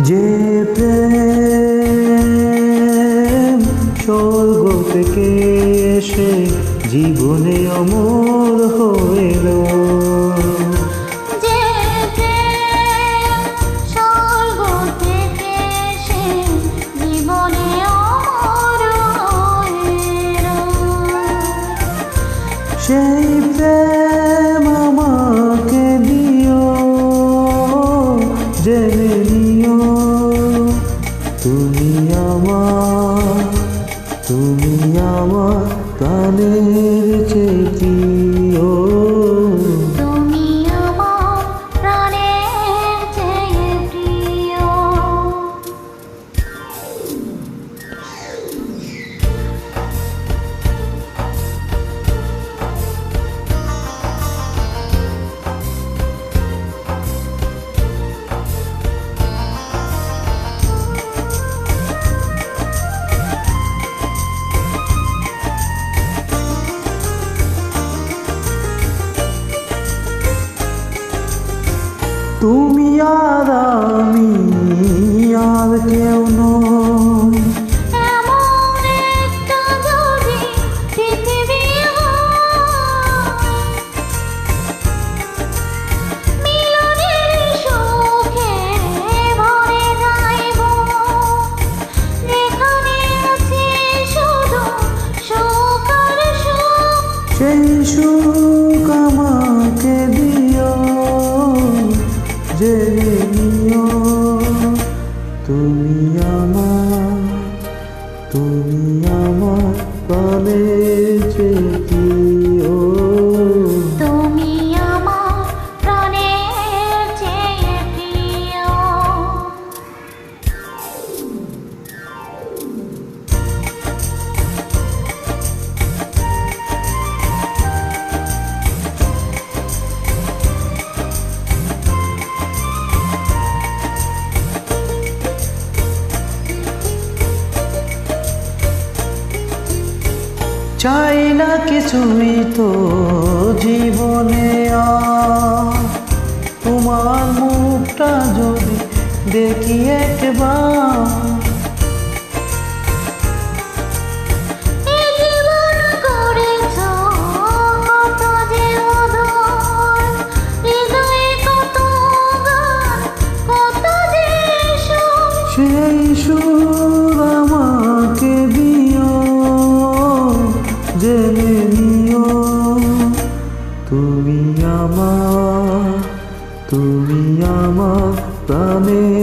যে প্রেম স্বর্গ থেকে এসে জীবনে অমর হইল, যে প্রেম স্বর্গ থেকে এসে জীবনে অমর হইল, সেই প্রেম আমাকে দিও, জেনে নিও তুমি আমার প্রাণের চেয়ে প্রিয়, তুমি আমার প্রাণের চেয়ে প্রিয়। তুমি আর আমি আর কেউ নই, এমন একটা যদি পৃথিবী হয়, মিলনের সুখে ভরে যাইব, যেখানে আছে শুধু সুখ আর সুখ, সেই সুখ আমাকে দিও, জেনে নিও তুমি আমার প্রাণের চেয়ে প্রিয়, তুমি আমার প্রাণের চেয়ে প্রিয়। চাই না কিছুই তো জীবনে আর, তোমার মুখটা যদি দেখি একবার, এই জীবন করেছ কত যে মধুর, হৃদয়ে কত গান, কত যে সুর, সেই সুর আমাকে দিও, জেনে নিও তুমি আমার প্রাণের